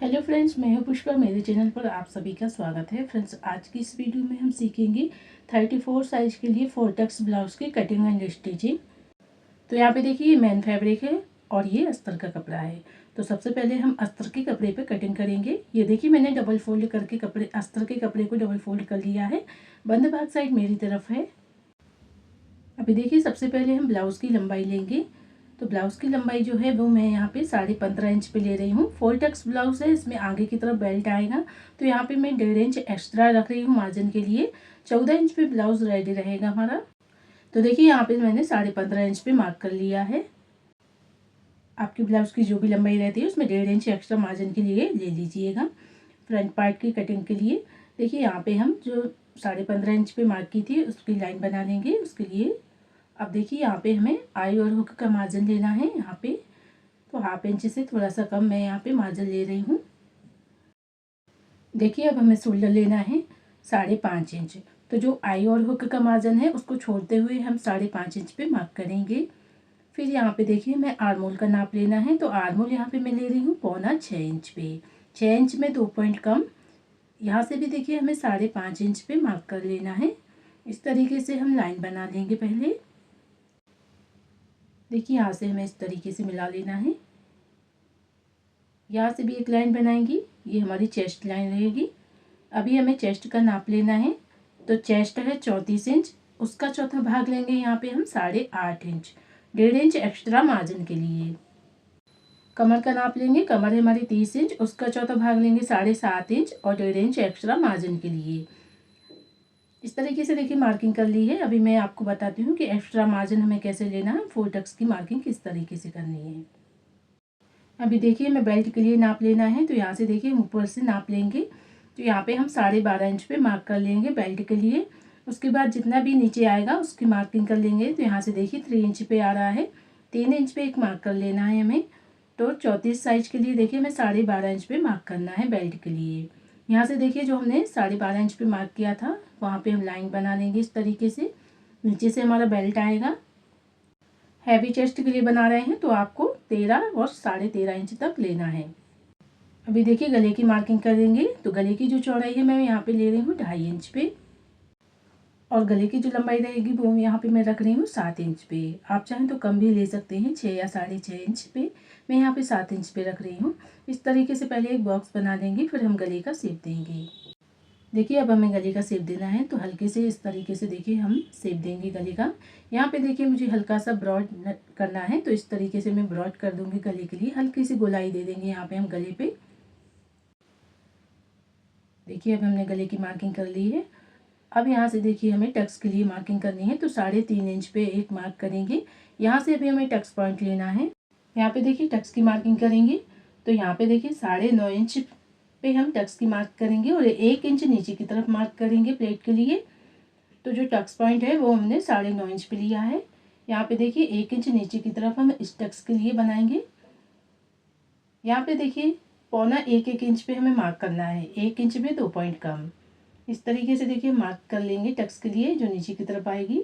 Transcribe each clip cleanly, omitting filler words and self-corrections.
Hello friends, मैं हूं पुष्पा। मेरे चैनल पर आप सभी का स्वागत है। फ्रेंड्स, आज की इस वीडियो में हम सीखेंगे 34 साइज के लिए फोर्टेक्स ब्लाउज की कटिंग एंड स्टिचिंग। तो यहाँ पे देखिए, ये मेन फैब्रिक है और ये अस्तर का कपड़ा है। तो सबसे पहले हम अस्तर के कपड़े पे कटिंग करेंगे। ये देखिए, मैंने डबल फोल्ड करके अस्तर के कपड़े को डबल फोल्ड कर लिया है। बंद भाग साइड मेरी तरफ है। अभी देखिए, सबसे पहले हम ब्लाउज की लंबाई लेंगे। तो ब्लाउज की लंबाई जो है वो मैं यहाँ पे 15.5 इंच पे ले रही हूँ। फोल्टेक्स ब्लाउज है, इसमें आगे की तरफ बेल्ट आएगा। तो यहाँ पे मैं 1.5 इंच एक्स्ट्रा रख रही हूँ मार्जिन के लिए। 14 इंच पे ब्लाउज रेडी रहेगा हमारा। तो देखिए, यहाँ पे मैंने 15.5 इंच पे मार्क कर लिया है। आपकी ब्लाउज की जो भी लंबाई रहती है उसमें 1.5 इंच एक्स्ट्रा मार्जिन के लिए ले लीजिएगा फ्रंट पार्ट की कटिंग के लिए। देखिए, यहाँ पे हम जो 15.5 इंच पे मार्क की थी उसकी लाइन बना लेंगे उसके लिए। अब देखिए, यहाँ पे हमें आई और हुक का मार्जिन लेना है। यहाँ पे तो 1/2 इंच से थोड़ा सा कम मैं यहाँ पे मार्जिन ले रही हूँ। देखिए, अब हमें शोल्डर लेना है 5.5 इंच। तो जो आई और हुक का मार्जिन है उसको छोड़ते हुए हम 5.5 इंच पे मार्क करेंगे। फिर यहाँ पे देखिए, मैं आर्मोल का नाप लेना है। तो आर्मोल यहाँ पे मैं ले रही हूँ 6.25 इंच पे। 6 इंच में 2 पॉइंट कम। यहाँ से भी देखिए, हमें 5.5 इंच पे मार्क कर लेना है। इस तरीके से हम लाइन बना लेंगे पहले। देखिए, यहाँ से हमें इस तरीके से मिला लेना है। यहाँ से भी एक लाइन बनाएंगी, ये हमारी चेस्ट लाइन रहेगी। अभी हमें चेस्ट का नाप लेना है। तो चेस्ट है 34 इंच, उसका चौथा भाग लेंगे यहाँ पे हम 8.5 इंच। 1.5 इंच एक्स्ट्रा मार्जिन के लिए। कमर का नाप लेंगे, कमर है हमारी 30 इंच, उसका चौथा भाग लेंगे 7.5 इंच और 1.5 इंच एक्स्ट्रा मार्जिन के लिए। इस तरीके से देखिए मार्किंग कर ली है। अभी मैं आपको बताती हूँ कि एक्स्ट्रा मार्जिन हमें कैसे लेना है, फोर्टेक्स की मार्किंग किस तरीके से करनी है। अभी देखिए, मैं बेल्ट के लिए नाप लेना है। तो यहाँ से देखिए, ऊपर से नाप लेंगे। तो यहाँ पे हम 12.5 इंच पे मार्क कर लेंगे बेल्ट के लिए। उसके बाद जितना भी नीचे आएगा उसकी मार्किंग कर लेंगे। तो यहाँ से देखिए 3 इंच पे आ रहा है, 3 इंच पे एक मार्क कर लेना है हमें। तो 34 साइज के लिए देखिए, हमें 12.5 इंच पे मार्क करना है बेल्ट के लिए। यहाँ से देखिए, जो हमने 12.5 इंच पे मार्क किया था वहाँ पे हम लाइन बना लेंगे इस तरीके से। नीचे से हमारा बेल्ट आएगा। हैवी चेस्ट के लिए बना रहे हैं तो आपको 13 और 13.5 इंच तक लेना है। अभी देखिए, गले की मार्किंग करेंगे। तो गले की जो चौड़ाई है मैं यहाँ पे ले रही हूँ 2.5 इंच पे। और गले की जो लंबाई रहेगी वो यहाँ पे मैं रख रही हूँ 7 इंच पे। आप चाहें तो कम भी ले सकते हैं, 6 या 6.5 इंच पे। मैं यहाँ पे 7 इंच पे रख रही हूँ। इस तरीके से पहले एक बॉक्स बना देंगे, फिर हम गले का शेप देंगे। देखिए, अब हमें गले का शेप देना है। तो हल्के से इस तरीके से देखिए हम शेप देंगे गले का। यहाँ पे देखिए, मुझे हल्का सा ब्रॉड करना है तो इस तरीके से मैं ब्रॉड कर दूंगी गले के लिए। हल्की सी गोलाई दे देंगे यहाँ पे हम गले पे। देखिए, अब हमने गले की मार्किंग कर ली है। अब यहाँ से देखिए, हमें टक्स के लिए मार्किंग करनी है। तो 3.5 इंच पे एक मार्क करेंगे। यहाँ से अभी हमें टक्स पॉइंट लेना है। यहाँ पे देखिए टक्स की मार्किंग करेंगे। तो यहाँ पे देखिए 9.5 इंच पे हम टक्स की मार्क करेंगे और 1 इंच नीचे की तरफ मार्क करेंगे प्लेट के लिए। तो जो टक्स पॉइंट है वो हमने 9.5 इंच पे लिया है। यहाँ पे देखिए 1 इंच नीचे की तरफ हम इस टक्स के लिए बनाएंगे। यहाँ पे देखिए 1.25 इंच पे हमें मार्क करना है, 1 इंच में 2 पॉइंट कम। इस तरीके से देखिए मार्क कर लेंगे टक्स के लिए जो नीचे की तरफ आएगी।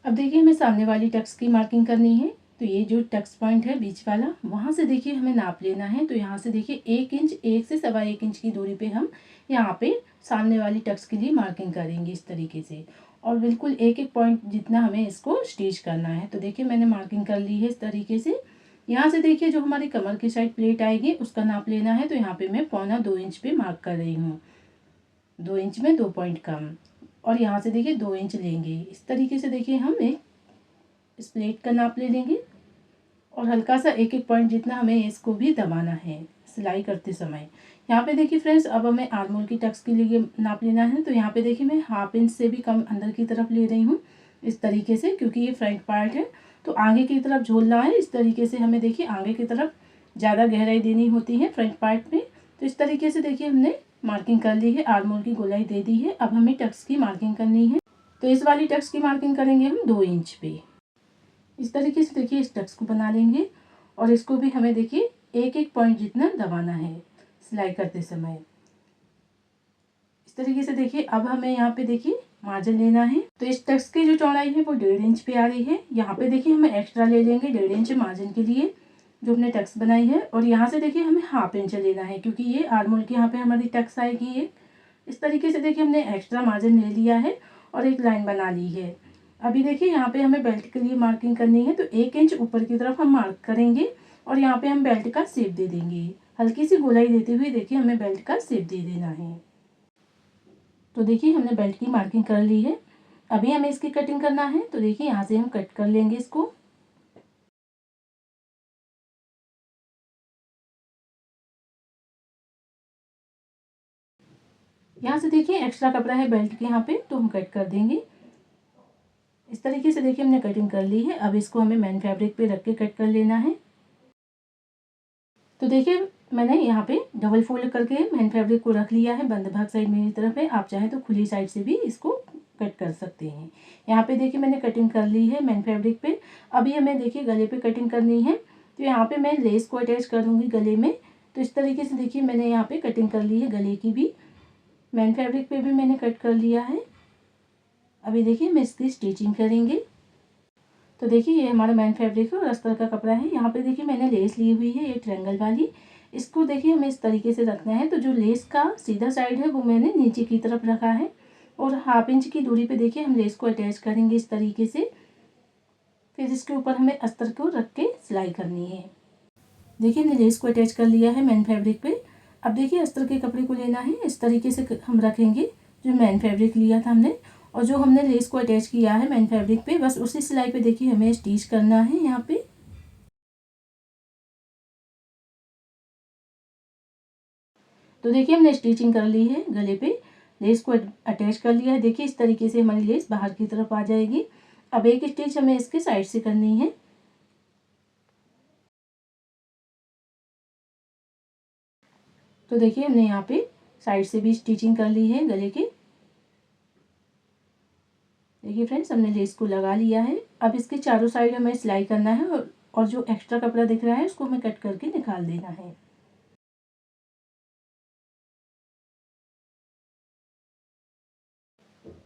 अब देखिए, हमें सामने वाली टक्स की मार्किंग करनी है। तो ये जो टक्स पॉइंट है बीच वाला, वहाँ से देखिए हमें नाप लेना है। तो यहाँ से देखिए 1 इंच, 1 से 1.25 इंच की दूरी पे हम यहाँ पे सामने वाली टक्स के लिए मार्किंग करेंगे इस तरीके से। और बिल्कुल एक एक पॉइंट जितना हमें इसको स्टिच करना है। तो देखिए, मैंने मार्किंग कर ली है इस तरीके से। यहाँ से देखिए, जो हमारी कमर की साइड प्लेट आएगी उसका नाप लेना है। तो यहाँ पे मैं 1.25 इंच पे मार्क कर रही हूँ, 2 इंच में 2 पॉइंट कम। और यहाँ से देखिए 2 इंच लेंगे। इस तरीके से देखिए हम एक इस प्लेट का नाप ले लेंगे और हल्का सा एक एक पॉइंट जितना हमें इसको भी दबाना है सिलाई करते समय। यहाँ पे देखिए फ्रेंड्स, अब हमें आर्मोल की टक्स के लिए नाप लेना है। तो यहाँ पे देखिए, मैं 1/2 इंच से भी कम अंदर की तरफ ले रही हूँ इस तरीके से, क्योंकि ये फ्रंट पार्ट है तो आगे की तरफ झोलना है। इस तरीके से हमें देखिए आगे की तरफ ज़्यादा गहराई देनी होती है फ्रंट पार्ट में। तो इस तरीके से देखिए हमने मार्किंग कर ली है, आर्मोल की गोलाई दे दी है। अब हमें टक्स की मार्किंग करनी है। तो इस वाली टक्स की मार्किंग करेंगे हम 2 इंच पे। इस तरीके से देखिए इस टक्स को बना लेंगे और इसको भी हमें देखिए एक एक पॉइंट जितना दबाना है सिलाई करते समय। इस तरीके से देखिए, अब हमें यहाँ पे देखिए मार्जिन लेना है। तो इस टक्स की जो चौड़ाई है वो 1.5 इंच पे आ रही है। यहाँ पे देखिए हमें एक्स्ट्रा ले लेंगे 1.5 इंच मार्जिन के लिए। जो हमने टक्स बनाई है, और यहाँ से देखिए हमें हाफ इंच लेना है, क्योंकि ये आर्म होल के यहाँ पे हमारी टक्स आएगी। एक इस तरीके से देखिए हमने एक्स्ट्रा मार्जिन ले लिया है और एक लाइन बना ली है। अभी देखिए यहाँ पे हमें बेल्ट के लिए मार्किंग करनी है, तो 1 इंच ऊपर की तरफ हम मार्क करेंगे और यहाँ पे हम बेल्ट का शेप दे देंगे। हल्की सी गोलाई देते हुए देखिए हमें बेल्ट का शेप दे देना है। तो देखिए हमने बेल्ट की मार्किंग कर ली है। अभी हमें इसकी कटिंग करना है, तो देखिए यहाँ से हम कट कर लेंगे इसको। यहाँ से देखिए एक्स्ट्रा कपड़ा है बेल्ट के यहाँ पे, तो हम कट कर देंगे। इस तरीके से देखिए हमने कटिंग कर ली है। अब इसको हमें मेन फैब्रिक पे रख के कट कर लेना है। तो देखिए मैंने यहाँ पे डबल फोल्ड करके मेन फैब्रिक को रख लिया है। बंद भाग साइड मेरी तरफ है, आप चाहें तो खुली साइड से भी इसको कट कर सकते हैं। यहाँ पे देखिए मैंने कटिंग कर ली है मेन फैब्रिक पे। अभी हमें देखिए गले पे कटिंग करनी है, तो यहाँ पे मैं लेस को अटैच करूँगी गले में। तो इस तरीके से देखिए मैंने यहाँ पे कटिंग कर ली है गले की भी। मेन फैब्रिक पे भी मैंने कट कर लिया है। अभी देखिए मैं इसकी स्टिचिंग करेंगे। तो देखिए ये हमारा मेन फैब्रिक है और अस्तर का कपड़ा है। यहाँ पे देखिए मैंने लेस ली हुई है, ये ट्रायंगल वाली। इसको देखिए हमें इस तरीके से रखना है। तो जो लेस का सीधा साइड है वो मैंने नीचे की तरफ रखा है, और हाफ इंच की दूरी पे देखिए हम लेस को अटैच करेंगे इस तरीके से। फिर इसके ऊपर हमें अस्तर को रख के सिलाई करनी है। देखिए हमने लेस को अटैच कर लिया है मेन फैब्रिक पे। अब देखिए अस्तर के कपड़े को लेना है, इस तरीके से हम रखेंगे जो मेन फैब्रिक लिया था हमने, और जो हमने लेस को अटैच किया है मेन फैब्रिक पे, बस उसी सिलाई पे देखिए हमें स्टिच करना है यहाँ पे। तो देखिए हमने स्टिचिंग कर ली है गले पे, लेस को अटैच कर लिया है। देखिए इस तरीके से हमारी लेस बाहर की तरफ आ जाएगी। अब एक स्टिच हमें इसके साइड से करनी है। तो देखिए हमने यहाँ पे साइड से भी स्टिचिंग कर ली है गले के। देखिए फ्रेंड्स हमने लेस को लगा लिया है। अब इसके चारों साइड हमें सिलाई करना है, और जो एक्स्ट्रा कपड़ा दिख रहा है उसको हमें कट करके निकाल देना है।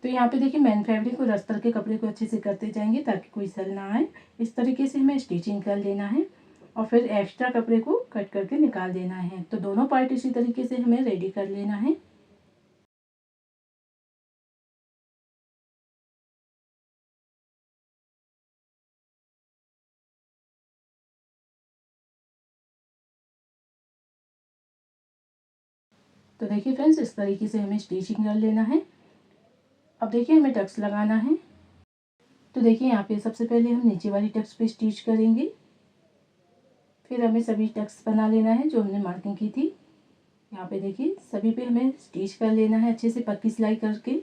तो यहाँ पे देखिए मेन फैब्रिक और अस्तर के कपड़े को अच्छे से करते जाएंगे ताकि कोई सल ना आए। इस तरीके से हमें स्टिचिंग कर लेना है और फिर एक्स्ट्रा कपड़े को कट करके निकाल देना है। तो दोनों पार्ट इसी तरीके से हमें रेडी कर लेना है। तो देखिए फ्रेंड्स इस तरीके से हमें स्टिचिंग कर लेना है। अब देखिए हमें टक्स लगाना है। तो देखिए यहाँ पे सबसे पहले हम नीचे वाली टक्स पे स्टिच करेंगे, फिर हमें सभी टक्स बना लेना है जो हमने मार्किंग की थी। यहाँ पे देखिए सभी पे हमें स्टिच कर लेना है अच्छे से पक्की सिलाई करके।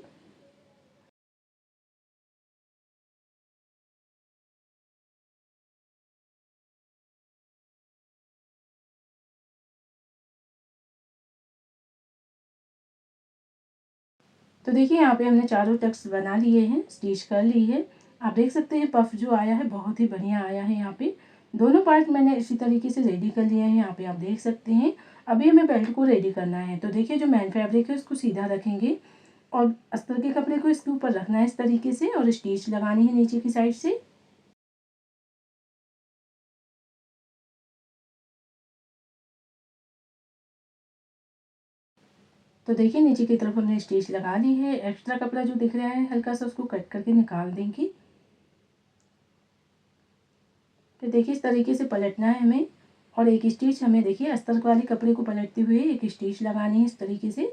तो देखिए यहाँ पे हमने चारों टक्स बना लिए हैं, स्टिच कर ली है। आप देख सकते हैं पफ जो आया है बहुत ही बढ़िया आया है। यहाँ पे दोनों पार्ट मैंने इसी तरीके से रेडी कर लिया है, यहाँ पे आप देख सकते हैं। अभी हमें बेल्ट को रेडी करना है। तो देखिए जो मेन फैब्रिक है उसको सीधा रखेंगे और अस्तर के कपड़े को इसके ऊपर रखना है इस तरीके से, और स्टिच लगानी है नीचे की साइड से। तो देखिए नीचे की तरफ हमने स्टिच लगा ली है। एक्स्ट्रा कपड़ा जो दिख रहा है हल्का सा उसको कट करके निकाल देंगे। तो देखिए इस तरीके से पलटना है हमें, और एक स्टिच हमें देखिए अस्तर वाले कपड़े को पलटते हुए एक स्टिच लगानी है इस तरीके से।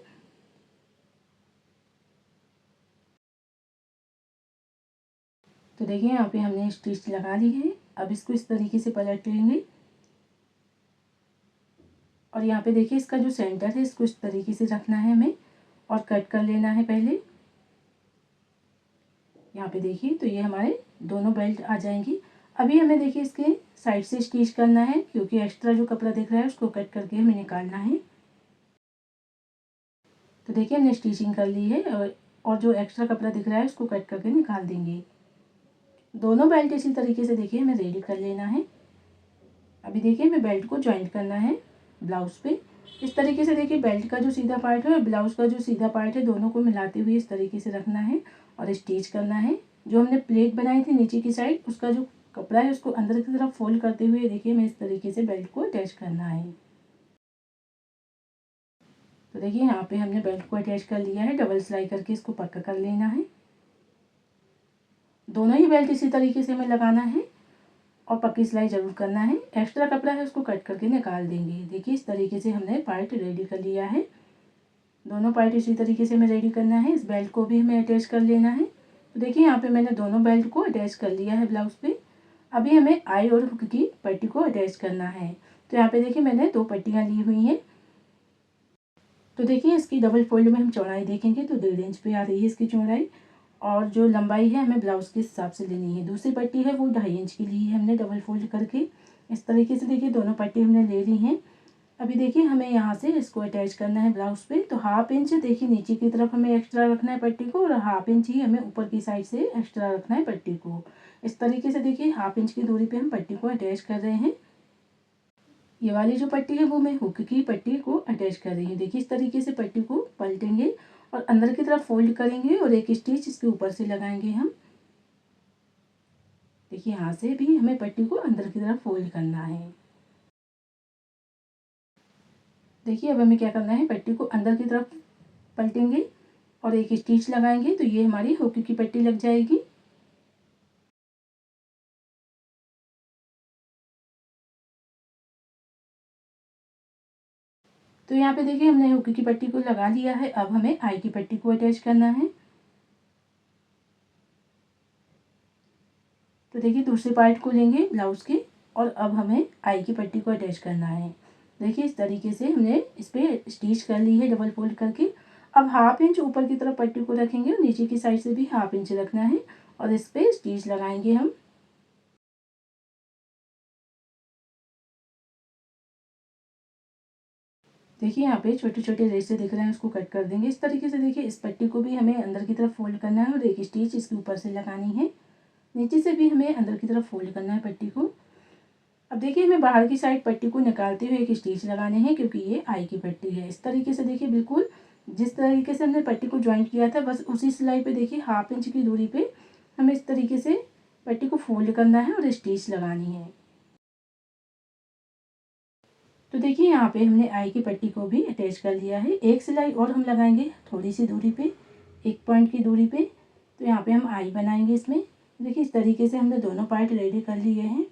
तो देखिए यहाँ पे हमने स्टिच लगा ली है। अब इसको इस तरीके से पलट लेंगे, और यहाँ पे देखिए इसका जो सेंटर है इसको इस तरीके से रखना है हमें और कट कर लेना है पहले। यहाँ पे देखिए तो ये हमारे दोनों बेल्ट आ जाएंगी। अभी हमें देखिए इसके साइड से स्टिच करना है, क्योंकि एक्स्ट्रा जो कपड़ा दिख रहा है उसको कट करके हमें निकालना है। तो देखिए हमने स्टिचिंग कर ली है, और जो एक्स्ट्रा कपड़ा दिख रहा है उसको कट करके निकाल देंगे। दोनों बेल्ट इसी तरीके से देखिए हमें रेडी कर लेना है। अभी देखिए हमें बेल्ट को ज्वाइंट करना है ब्लाउज पे। इस तरीके से देखिए बेल्ट का जो सीधा पार्ट है और ब्लाउज का जो सीधा पार्ट है दोनों को मिलाते हुए इस तरीके से रखना है और स्टिच करना है। जो हमने प्लेट बनाई थी नीचे की साइड उसका जो कपड़ा है उसको अंदर की तरफ फोल्ड करते हुए देखिए हमें इस तरीके से बेल्ट को अटैच करना है। तो देखिए यहाँ पे हमने बेल्ट को अटैच कर लिया है, डबल सिलाई करके इसको पक्का कर लेना है। दोनों ही बेल्ट इसी तरीके से हमें लगाना है और पक्की सिलाई ज़रूर करना है। एक्स्ट्रा कपड़ा है उसको कट करके निकाल देंगे। देखिए इस तरीके से हमने पार्ट रेडी कर लिया है। दोनों पार्ट इसी तरीके से हमें रेडी करना है। इस बेल्ट को भी हमें अटैच कर लेना है। तो देखिए यहाँ पे मैंने दोनों बेल्ट को अटैच कर लिया है ब्लाउज पे। अभी हमें आई और हुक की पट्टी को अटैच करना है। तो यहाँ पे देखिए मैंने 2 पट्टियाँ ली हुई हैं। तो देखिए इसकी डबल फोल्ड में हम चौड़ाई देखेंगे तो 1.5 इंच पे आ रही है इसकी चौड़ाई, और जो लंबाई है हमें ब्लाउज के हिसाब से लेनी है। दूसरी पट्टी है वो 2.5 इंच की ली है हमने डबल फोल्ड करके। इस तरीके से देखिए दोनों पट्टी हमने ले ली हैं। अभी देखिए हमें यहाँ से इसको अटैच करना है ब्लाउज पे। तो 1/2 इंच देखिए नीचे की तरफ हमें एक्स्ट्रा रखना है पट्टी को, और 1/2 इंच ही हमें ऊपर की साइड से एक्स्ट्रा रखना है पट्टी को। इस तरीके से देखिए 1/2 इंच की दूरी पे हम पट्टी को अटैच कर रहे हैं। ये वाली जो पट्टी है वो मैं हुक की पट्टी को अटैच कर रही हूँ। देखिए इस तरीके से पट्टी को पलटेंगे और अंदर की तरफ फोल्ड करेंगे और एक स्टिच इसके ऊपर से लगाएंगे हम। देखिए यहाँ से भी हमें पट्टी को अंदर की तरफ फोल्ड करना है। देखिए अब हमें क्या करना है, पट्टी को अंदर की तरफ पलटेंगे और एक स्टिच लगाएंगे तो ये हमारी हुक की पट्टी लग जाएगी। तो यहाँ पे देखिए हमने हुक की पट्टी को लगा लिया है। अब हमें आई की पट्टी को अटैच करना है। तो देखिए दूसरे पार्ट को लेंगे ब्लाउज के और अब हमें आई की पट्टी को अटैच करना है। देखिए इस तरीके से हमने इस पर स्टिच कर ली है डबल फोल्ड करके। अब 1/2 इंच ऊपर की तरफ पट्टी को रखेंगे और नीचे की साइड से भी 1/2 इंच रखना है और इस पर स्टिच लगाएंगे हम। देखिए यहाँ पे छोटे छोटे रेशे दिख रहे हैं, उसको कट कर देंगे। इस तरीके से देखिए इस पट्टी को भी हमें अंदर की तरफ फोल्ड करना है और एक स्टिच इसके ऊपर से लगानी है। नीचे से भी हमें अंदर की तरफ फोल्ड करना है पट्टी को। अब देखिए हमें बाहर की साइड पट्टी को निकालते हुए एक स्टिच लगाने हैं क्योंकि ये आई की पट्टी है। इस तरीके से देखिए बिल्कुल जिस तरीके से हमने पट्टी को ज्वाइंट किया था बस उसी सिलाई पे देखिए 1/2 इंच की दूरी पे हमें इस तरीके से पट्टी को फोल्ड करना है और स्टिच लगानी है। तो देखिए यहाँ पे हमने आई की पट्टी को भी अटैच कर लिया है। एक सिलाई और हम लगाएंगे थोड़ी सी दूरी पे, 1 पॉइंट की दूरी पे। तो यहाँ पे हम आई बनाएंगे इसमें। देखिए इस तरीके से हमने दोनों पार्ट रेडी कर लिए हैं।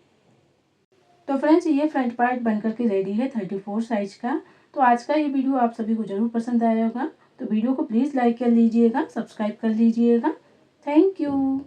तो फ्रेंड्स ये फ्रंट पार्ट बन करके रेडी है 34 साइज का। तो आज का ये वीडियो आप सभी को ज़रूर पसंद आया होगा। तो वीडियो को प्लीज़ लाइक कर लीजिएगा, सब्सक्राइब कर लीजिएगा। Thank you.